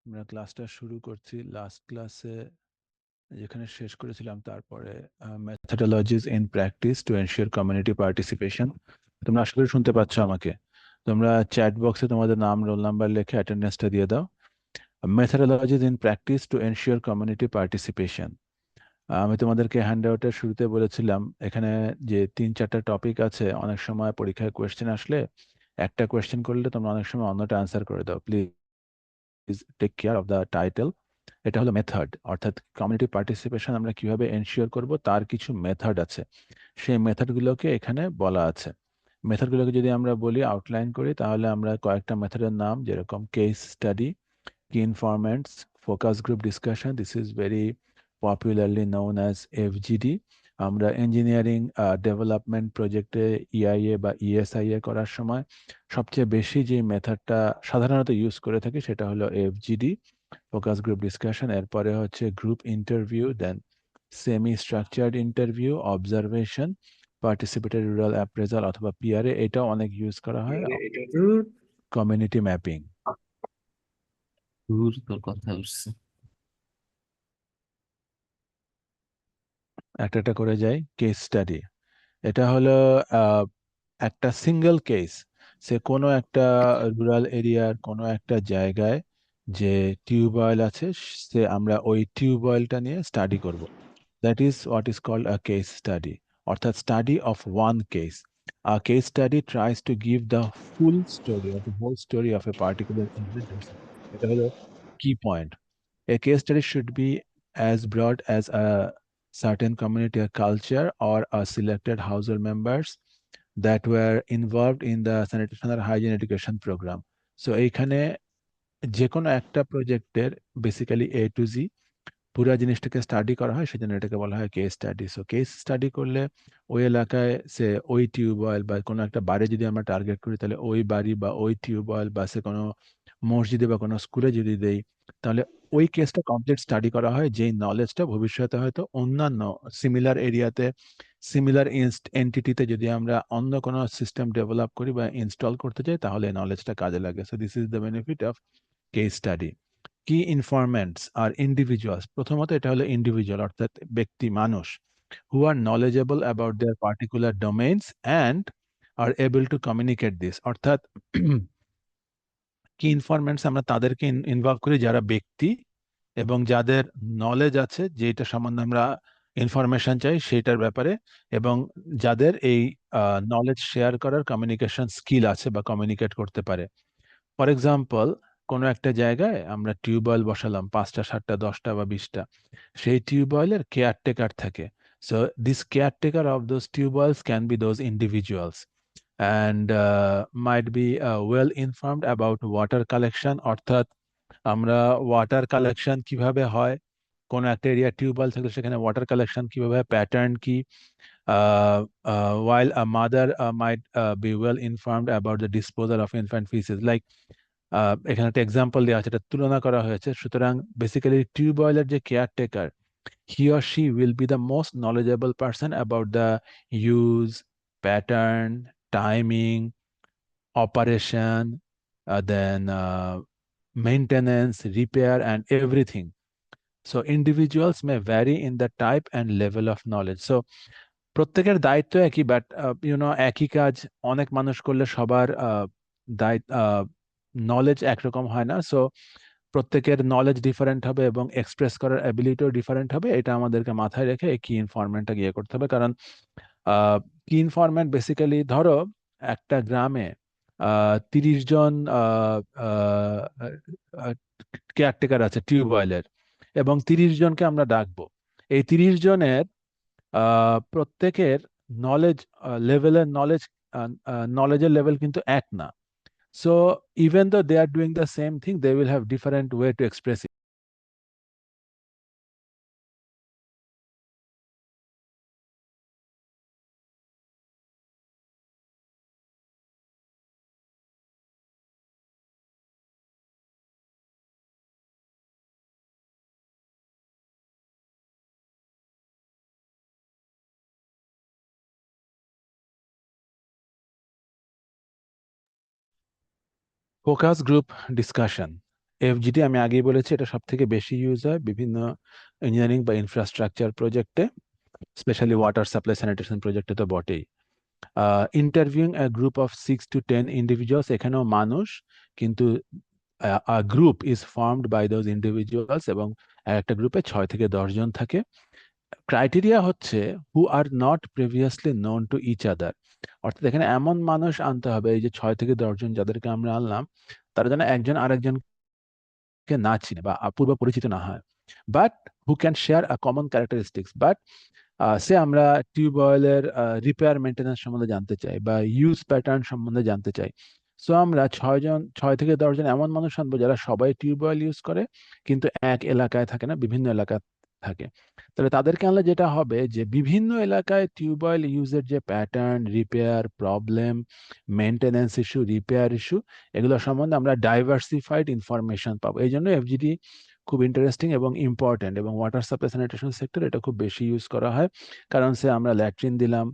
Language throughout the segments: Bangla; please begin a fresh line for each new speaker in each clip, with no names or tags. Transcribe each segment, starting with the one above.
আমরা ক্লাসটা শুরু করছি। লাস্ট ক্লাসে যেখানে শেষ করেছিলাম, তারপরে methodologies in practice to ensure community participation. তোমরা আশা করি শুনতে পাচ্ছ আমাকে। তোমরা চ্যাট বক্সে তোমাদের নাম, রোল নাম্বার লিখে অ্যাটেন্ডেন্সটা দিয়ে দাও। Methodologies in practice to ensure community participation. আমি তোমাদেরকে হ্যান্ড আউটের শুরুতে বলেছিলাম, এখানে যে 3-4টা টপিক আছে, অনেক সময় পরীক্ষায় কোয়েশ্চেন আসলে একটা কোয়েশ্চেন করলে তোমরা অনেক সময় অন্যটা অ্যান্সার করে দাও। Please take care of the title. এটা হলো মেথড, অর্থাৎ কমিউনিটি পার্টিসিপেশন আমরা কিভাবে এনশিওর করব তার কিছু মেথড আছে। সেই মেথডগুলোকে এখানে বলা আছে। মেথডগুলোকে যদি আমরা বলি, আউটলাইন করি, তাহলে আমরা কয়েকটা মেথডের নাম, যেরকম case study, key informants, focus group discussion. This is very popularly known as FGD. আমরা ইঞ্জিনিয়ারিং ডেভেলপমেন্ট প্রজেক্টে ইআইএ বা ইএসআইএ করার সময় সবচেয়ে বেশি যে মেথডটা সাধারণত ইউজ করে থাকি সেটা হলো এফজিডি, ফোকাস গ্রুপ ডিসকাশন। এরপরে হচ্ছে group interview, then semi structured interview, observation, participatory rural appraisal অথবা পিআরএ। এটা অনেক ইউজ করা হয়। Community mapping.
তোর কথা উঠছে।
একটা একটা করে যাই। কেস স্টাডি, এটা হলো আহ, একটা সিঙ্গেল কেস। সে কোনো একটা রুরাল এরিয়ার কোনো একটা জায়গায় যে টিউবওয়েল আছে, সে আমরা ওই টিউবওয়েলটা নিয়ে স্টাডি করব। That is what is called a case study, অর্থাৎ study of one case. A case study tries to give the full story or the whole story of a particular incident. এটা হলো কি point. A case study should be as broad as a certain community or culture or a selected household members that were involved in the sanitation or hygiene education program. So এইখানে যে কোনো একটা প্রজেক্টের বেসিক্যালি এ টু জি পুরো জিনিসটাকে স্টাডি করা হয়, সেজন্য এটাকে বলা হয় case study. So case study করলে ওই এলাকায় সে ওই টিউবওয়েল বা কোনো একটা বাড়ি যদি আমরা টার্গেট করি, তাহলে ওই বাড়ি বা ওই টিউবওয়েল বা সে কোনো মসজিদে বা কোনো স্কুলে যদি দেই, তাহলে ওই কেসটা কমপ্লিট স্টাডি করা হয়, যেই নলেজটা ভবিষ্যতে হয়তো অন্যান্য সিমিলার এরিয়াতে, সিমিলার এন্টিটিতে যদি আমরা অন্য কোনো সিস্টেম ডেভেলপ করি বা ইনস্টল করতে চাই, তাহলে এই নলেজটা কাজে লাগে। So this is the benefit of case study. কি ইনফরম্যান্টস আর ইন্ডিভিজুয়ালস, প্রথমত এটা হলো ইন্ডিভিজুয়াল, অর্থাৎ ব্যক্তি মানুষ, who are knowledgeable about their particular domains and are able to communicate this. অর্থাৎ কি ইনফরম্যান্টস আমরা তাদেরকে ইনভলভ করি যারা ব্যক্তি এবং যাদের নলেজ আছে, যেটা সম্বন্ধে আমরা ইনফরমেশন চাই সেটার ব্যাপারে, এবং যাদের এই নলেজ শেয়ার করার কমিউনিকেশন স্কিল আছে বা কমিউনিকেট করতে পারে। ফর এক্সাম্পল, কোনো একটা জায়গায় আমরা টিউবওয়েল বসালাম, 5টা 7টা 10টা বা 20টা। সেই টিউবওয়েলের কেয়ারটেকার থাকে। So this caretaker of those tubewells can be those individuals and might be well informed about water collection. অর্থাৎ আমরা ওয়াটার কালেকশন কিভাবে হয়, কোনো একটা এরিয়া টিউবওয়েল থাকলে সেখানে ওয়াটার কালেকশন কিভাবে হয়, প্যাটার্ন কি। While a mother might be well informed about the disposal of infant feces, like এখানে একটা এক্সাম্পল দেওয়া আছে, এটা তুলনা করা হয়েছে। সুতরাং বেসিক্যালি টিউবওয়েলের যে caretaker, he or she will be the most knowledgeable person about the use, pattern, timing, operation, then maintenance, repair and everything. So individuals may vary in the type and level of knowledge. সো প্রত্যেকের দায়িত্ব একই, বাট একই কাজ অনেক মানুষ করলে সবার দায়িত্ব, নলেজ একরকম হয় না। সো প্রত্যেকের নলেজ ডিফারেন্ট হবে এবং এক্সপ্রেস করার অ্যাবিলিটিও ডিফারেন্ট হবে। এটা আমাদেরকে মাথায় রেখে এই কি ইনফরমেন্টটা গিয়ে করতে হবে। কারণ কি ইনফরমেন্ট বেসিক্যালি, ধরো একটা গ্রামে 30 জন কেয়ারটেকার আছে টিউবওয়েলের, এবং 30 জনকে আমরা ডাকবো। এই 30 জনের প্রত্যেকের নলেজ লেভেলের নলেজের লেভেল কিন্তু এক না। So even though they are doing the same thing, they will have different way to express it. Focus group discussion, FGD আমি আগেই বলেছি এটা সব থেকে বেশি ইউজ হয় বিভিন্ন ইঞ্জিনিয়ারিং বা ইনফ্রাস্ট্রাকচার প্রজেক্টে, স্পেশালি ওয়াটার সাপ্লাই স্যানিটেশন প্রজেক্টে তো বটেই। Interviewing a group of 6 to 10 individuals, এখানেও মানুষ, কিন্তু a group is formed by those individuals, এবং একটা গ্রুপে 6 থেকে 10 জন থাকে। ক্রাইটেরিয়া হচ্ছে who are not previously known to each other, অর্থাৎ এখানে এমন মানুষ আনতে হবে, এই যে 6 থেকে 10 জন যাদেরকে আমরা আনলাম, তারা যেন একজন আরেকজনকে না চিনে বা পূর্ব পরিচিত না হয়, but who can share a common characteristics. But সে আমরা টিউবওয়েলের রিপেয়ার মেনটেন্যান্স সম্বন্ধে জানতে চাই বা ইউজ প্যাটার্ন সম্বন্ধে জানতে চাই। সো আমরা 6 থেকে 10 জন এমন মানুষ আনবো যারা সবাই টিউবওয়েল ইউজ করে, কিন্তু এক এলাকায় থাকে না, বিভিন্ন এলাকায় থাকে। তাহলে তাদেরকে আনলে যেটা হবে যে বিভিন্ন এলাকায় টিউবওয়েল ইউজের যে pattern, repair problem, maintenance issue, repair issue, এগুলো সম্বন্ধে আমরা ডাইভার্সিফাইড ইনফরমেশন পাবো। এই জন্য এফজিডি খুব ইন্টারেস্টিং এবং ইম্পর্টেন্ট, এবং ওয়াটার সাপ্লাই স্যানিটেশন সেক্টর এটা খুব বেশি ইউজ করা হয়। কারণ সে আমরা ল্যাট্রিন দিলাম,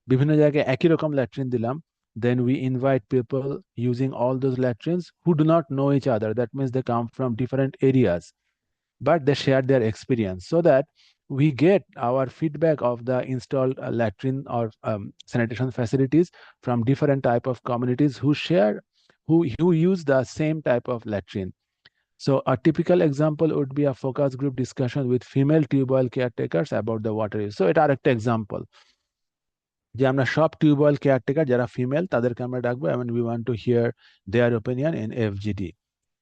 বিভিন্ন জায়গায় একই রকম ল্যাট্রিন দিলাম, then we invite people using all those latrines who do not know each other. That means they come from different areas, but they share their experience so that we get our feedback of the installed latrine or sanitation facilities from different type of communities who share, who use the same type of latrine. So a typical example would be a focus group discussion with female tube caretakers about the water use. So এটা আরেকটা এক্সাম্পল যে আমরা সব টিউবওয়েল কেয়ারটেকার যারা ফিমেল তাদেরকে আমরা ডাকবো, এবং we want to hear their opinion in FGD.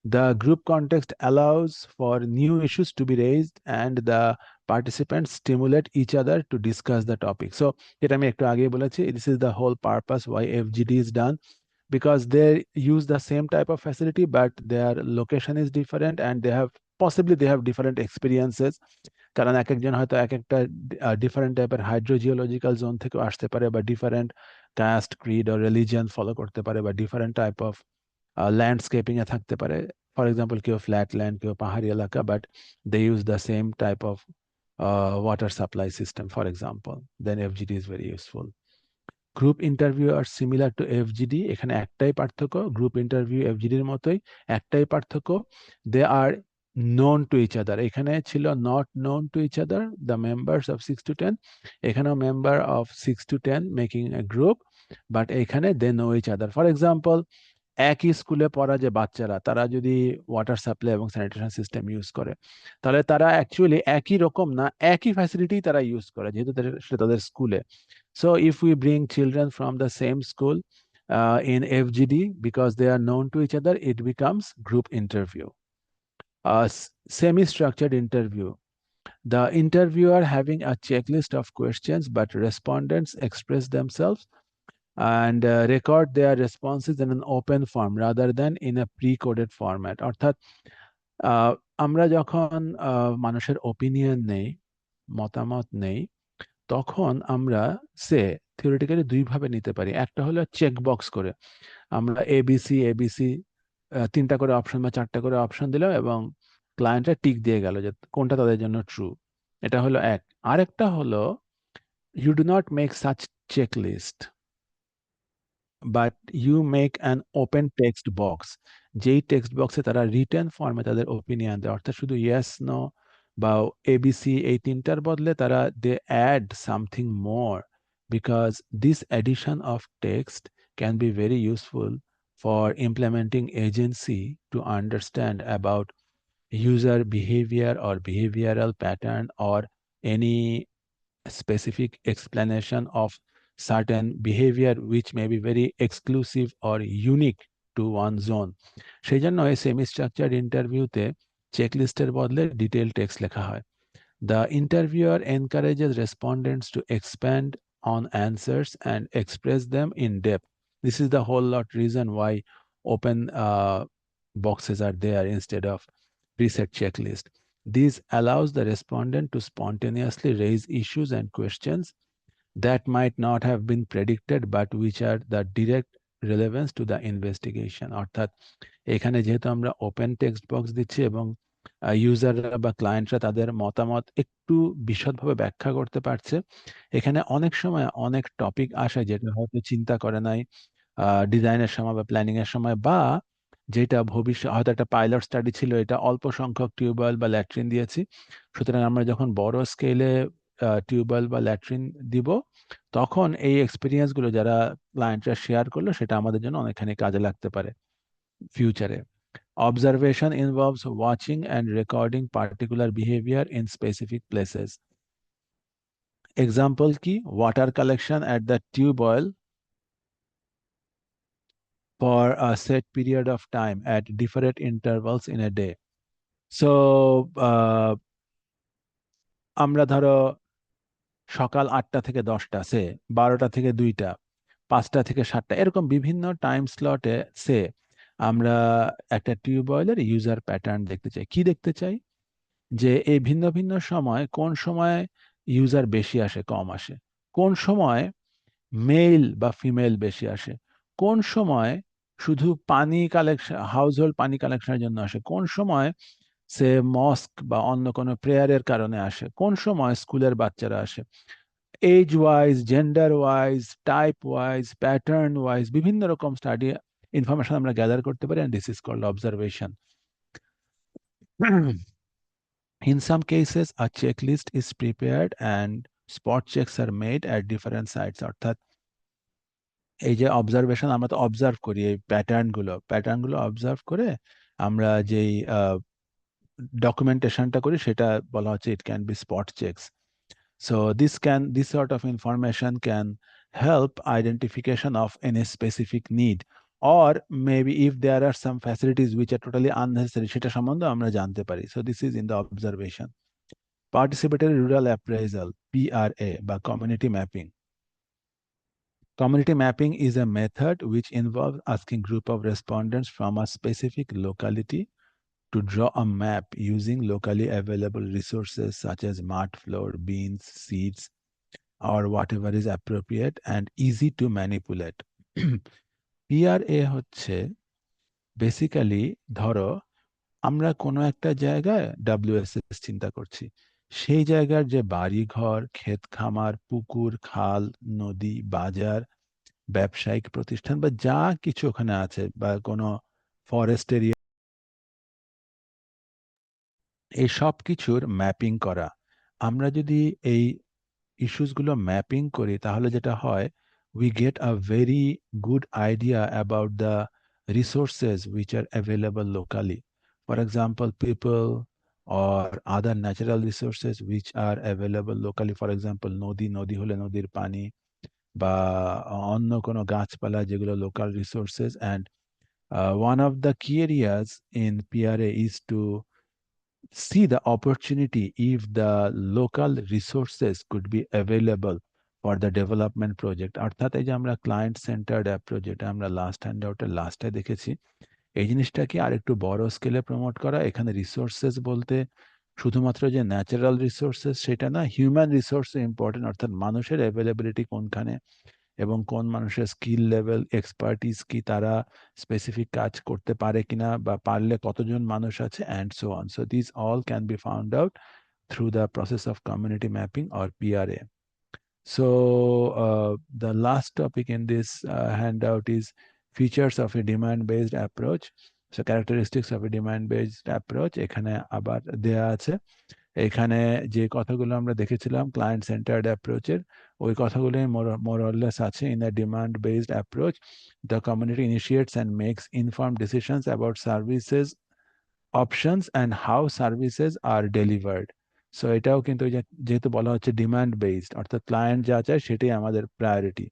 The group context allows for new issues to be raised and the participants stimulate each other to discuss the topic. So এটা আমি একটু আগে বলেছি, this is the whole purpose why FGD is done, because they use the same type of facility but their location is different and they have different experiences, কারণ এক একজন হয়তো এক একটা ডিফারেন্ট টাইপের হাইড্রোজিওলজিক্যাল জোন থেকে আসতে পারে, বা ডিফারেন্ট কাস্ট, ক্রিড ও রিলিজিয়ন ফলো করতে পারে, বা ডিফারেন্ট টাইপ অফ ল্যান্ডস্কেপিং এ থাকতে পারে। ফর এক্সাম্পল কেউ ফ্ল্যাট ল্যান্ড, কেউ পাহাড়ি এলাকা, but they use the same type of water supply system for example, then FGD is very useful. Group interview are similar to FGD, এখানে একটাই পার্থক্য, গ্রুপ ইন্টারভিউ এফজিডির মতোই, একটাই পার্থক্য, দে আর known to each other। এখানে ছিল not known to each other the members of 6 to 10, এখানেও member of 6 to 10 making a group, but এখানে they know each other। For example একই স্কুলে পড়া যে বাচ্চারা, তারা যদি ওয়াটার সাপ্লাই এবং স্যানিটেশন সিস্টেম ইউজ করে, তাহলে তারা অ্যাকচুয়ালি একই রকম না, একই ফ্যাসিলিটি তারা ইউজ করে, যেহেতু সেটা তাদের স্কুলে। So if we bring children from the same school in FGD, because they are known to each other, it becomes group interview. Semi-structured interview. The interviewer having a checklist of questions, but respondents express themselves and record their responses in an open form rather than in a pre-coded format. অর্থাৎ আমরা যখন মানুষের ওপিনিয়ন নেই, মতামত নেই, তখন আমরা সে থিওরিটিক্যালি দুইভাবে নিতে পারি। একটা হলো চেক বক্স করে, আমরা এবিসি এবিসি 3টা করে অপশন বা 4টা করে অপশন দিলাম এবং ক্লায়েন্টরা টিক দিয়ে গেল যে কোনটা তাদের জন্য ট্রু। এটা হলো এক। আরেকটা হলো you do not make such check list, but you make an open text box, যেই টেক্সট বক্সে তারা রিটেন ফর্মে তাদের ওপিনিয়ন দেয়, অর্থাৎ শুধু ইয়েস নো বা এবিসি এই 3টার বদলে তারা they add something more, because this addition of text can be very useful for implementing agency to understand about user behavior or behavioral pattern or any specific explanation of certain behavior which may be very exclusive or unique to one zone. সেই জন্য এই সেমি স্ট্রাকচার্ড ইন্টারভিউতে চেকলিস্টের বদলে ডিটেইল টেক্সট লেখা হয়। The interviewer encourages respondents to expand on answers and express them in depth. This is the whole lot reason why open boxes are there instead of preset checklist. This allows the respondent to spontaneously raise issues and questions that might not have been predicted but which are the direct relevance to the investigation. অর্থাৎ এখানে যেহেতু আমরা ওপেন টেক্সট বক্স দিচ্ছি এবং ইউজাররা বা ক্লায়েন্টরা তাদের মতামত একটু বিশদভাবে ব্যাখ্যা করতে পারছে, এখানে অনেক সময় অনেক টপিক আসে যেটা হয়তো চিন্তা করে নাই ডিজাইনের সময় বা প্ল্যানিং এর সময়, বা যেটা ভবিষ্যৎ হয়তো একটা পাইলট স্টাডি ছিল, এটা অল্প সংখ্যক টিউবওয়েল বা ল্যাট্রিন দিয়েছি। সুতরাং আমরা যখন বড় স্কেলে টিউবওয়েল বা ল্যাট্রিন দিব, তখন এই এক্সপিরিয়েন্সগুলো যারা ক্লায়েন্টরা শেয়ার করলো, সেটা আমাদের জন্য অনেকখানি কাজে লাগতে পারে ফিউচারে। Observation involves watching and recording particular behavior in specific places. Example কি? Water collection at the tube oil for a set period of time at different intervals in a day. So আমরা ধরো সকাল 8টা থেকে 10টা, 12টা থেকে 2টা, 5টা থেকে 7টা, এরকম বিভিন্ন টাইম স্লটে আমরা একটা টিউবওয়েলের ইউজার প্যাটার্ন দেখতে চাই। কি দেখতে চাই? যে এই ভিন্ন ভিন্ন সময়, কোন সময় ইউজার বেশি আসে কম আসে, কোন সময় মেল বা ফিমেল বেশি আসে, কোন সময় শুধু পানি কালেকশন, হাউস হোল্ড পানি কালেকশনের জন্য আসে, কোন সময় সে মস্ক বা অন্য কোনো প্রেয়ারের কারণে আসে, কোন সময় স্কুলের বাচ্চারা আসে। Age wise, gender wise, type wise, pattern wise বিভিন্ন রকম স্টাডি ইনফরমেশন আমরা গ্যাদার করতে পারি, and this is called observation. In some cases, a checklist is prepared and spot checks are made at different sites. অর্থাৎ এই যে অবজারভেশন, আমরা তো অবজার্ভ করি এই প্যাটার্নগুলো অবজার্ভ করে আমরা যেই ডকুমেন্টেশনটা করি, সেটা বলা হচ্ছে it can be spot checks. So this sort of information can help identification of any specific need, or maybe if there are some facilities which are totally unnecessary, সেটা সম্বন্ধে আমরা জানতে পারি। So this is in the observation. Participatory Rural Appraisal, PRA, by community mapping. Community mapping is a method which involves asking group of respondents from a specific locality to draw a map using locally available resources such as mud floor, beans, seeds, or whatever is appropriate and easy to manipulate. PRA হচ্ছে বেসিক্যালি, ধরো আমরা কোনো একটা জায়গায় WSS চিন্তা করছি, সেই জায়গার যে বাড়ি ঘর, ক্ষেত খামার, পুকুর, খাল, নদী, বাজার, ব্যবসায়িক প্রতিষ্ঠান বা যা কিছু ওখানে আছে, বা কোনো ফরেস্ট এরিয়া, এই সব কিছুর ম্যাপিং করা। আমরা যদি এই ইস্যুসগুলো ম্যাপিং করি, তাহলে যেটা হয়, we get a very good idea about the resources which are available locally. For example, people or other natural resources which are available locally. For example, নদী হলে নদীর পানি, বা অন্য কোনো গাছপালা যেগুলো local resources. And one of the key areas in PRA is to see the opportunity if the local resources could be available for the development project. অর্থাৎ এই যে আমরা ক্লায়েন্ট সেন্টার্ড অ্যাপ্রোচ, যেটা আমরা লাস্ট হ্যান্ড আউটের লাস্টে দেখেছি, এই জিনিসটাকে আর একটু বড় স্কেলে প্রমোট করা। এখানে রিসোর্সেস বলতে শুধুমাত্র যে ন্যাচারাল রিসোর্সেস সেটা না, হিউম্যান রিসোর্স ইম্পর্টেন্ট। অর্থাৎ মানুষের অ্যাভেলেবিলিটি কোনখানে, এবং কোন মানুষের স্কিল লেভেল, এক্সপার্টিস কি, তারা স্পেসিফিক কাজ করতে পারে কিনা, বা পারলে কতজন মানুষ আছে, and so on. So this all can be found out through the process of community mapping or PRA. So the last topic in this handout is features of a demand-based approach. So characteristics of a demand-based approach এখানে আবার দেয়া আছে। এখানে যে কথাগুলো আমরা দেখেছিলাম ক্লায়েন্ট সেন্টার্ড অ্যাপ্রোচের, ওই কথাগুলোই মোরলেস আছে। In a demand based approach, the community initiates and makes informed decisions about services options and how services are delivered. So এটাও কিন্তু যেহেতু বলা হচ্ছে ডিমান্ড বেসড, অর্থাৎ ক্লায়েন্ট যা চায় সেটাই আমাদের priority.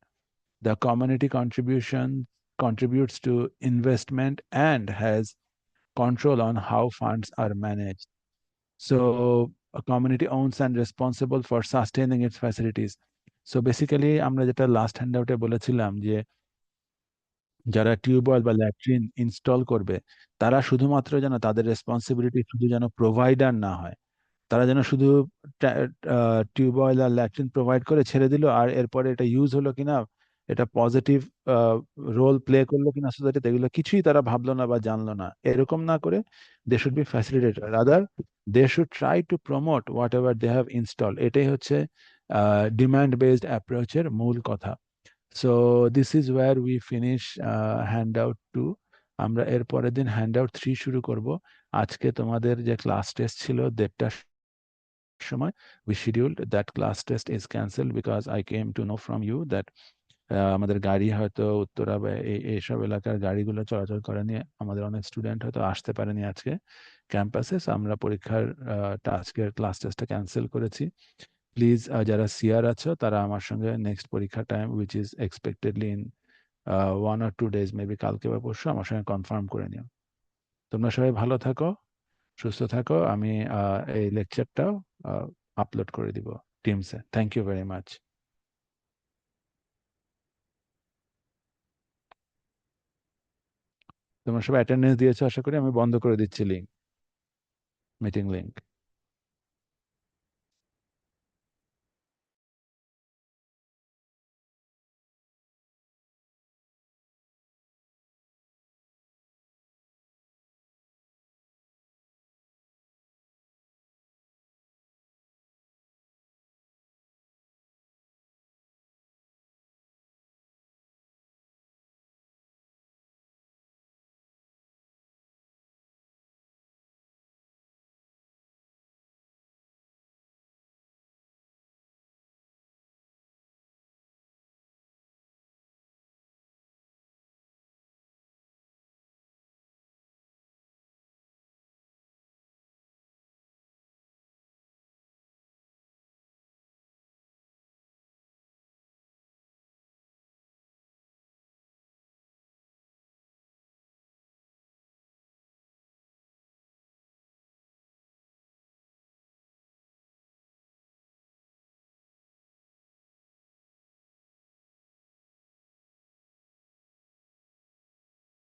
The community contribution contributes to investment and has control on how funds are managed. So a community owns and responsible for sustaining its facilities. So basically আমরা যেটা লাস্ট হ্যান্ডআউটে বলেছিলাম, যে যারা টিউবওয়েল বা ল্যাট্রিন ইনস্টল করবে, তারা শুধুমাত্র যেন তাদের রেসপন্সিবিলিটি শুধু যেন প্রোভাইডার না হয়, তারা যেন শুধু টিউবওয়েল আর ল্যাট্রিন প্রোভাইড করে ছেড়ে দিল, আর এরপরে এটা ইউজ হলো কিনা, এটা পজিটিভ রোল প্লে করলো কিনা সোসাইটিতে, এগুলো কিছুই তারা ভাবলো না বা জানলো না, এরকম না করে they should be facilitator, rather they should try to promote whatever they have install. এটাই হচ্ছে ডিমান্ড বেসড অ্যাপ্রোচের মূল কথা। So this is where we finish hand out to. আমরা এর পরের দিন হ্যান্ড আউট 3 শুরু করব। আজকে তোমাদের যে ক্লাস টেস্ট ছিল 1:30টার সময়, we scheduled that class test is cancelled because I came to know from you that আমাদের গাড়ি হয়তো উত্তরা বা এইসব এলাকার গাড়িগুলো চলাচল করেনি, আমাদের অনেক স্টুডেন্ট হয়তো আসতে পারেনি আজকে ক্যাম্পাসে। আমরা পরীক্ষার আজকের ক্লাস টেস্টটা ক্যান্সেল করেছি। প্লিজ যারা সিআর আছো তারা আমার সঙ্গে নেক্সট পরীক্ষা time which is expectedly in 1 or 2 days, maybe কালকে বা পরশু, আমার সঙ্গে কনফার্ম করে নিও। তোমরা সবাই ভালো থাকো, সুস্থ থাকো। আমি এই লেকচারটাও আপলোড করে দিব টিমসে। Thank you very much. তোমরা সবাই অ্যাটেন্ডেন্স দিয়েছো আশা করি। আমি বন্ধ করে দিচ্ছি লিঙ্ক, মিটিং লিঙ্ক।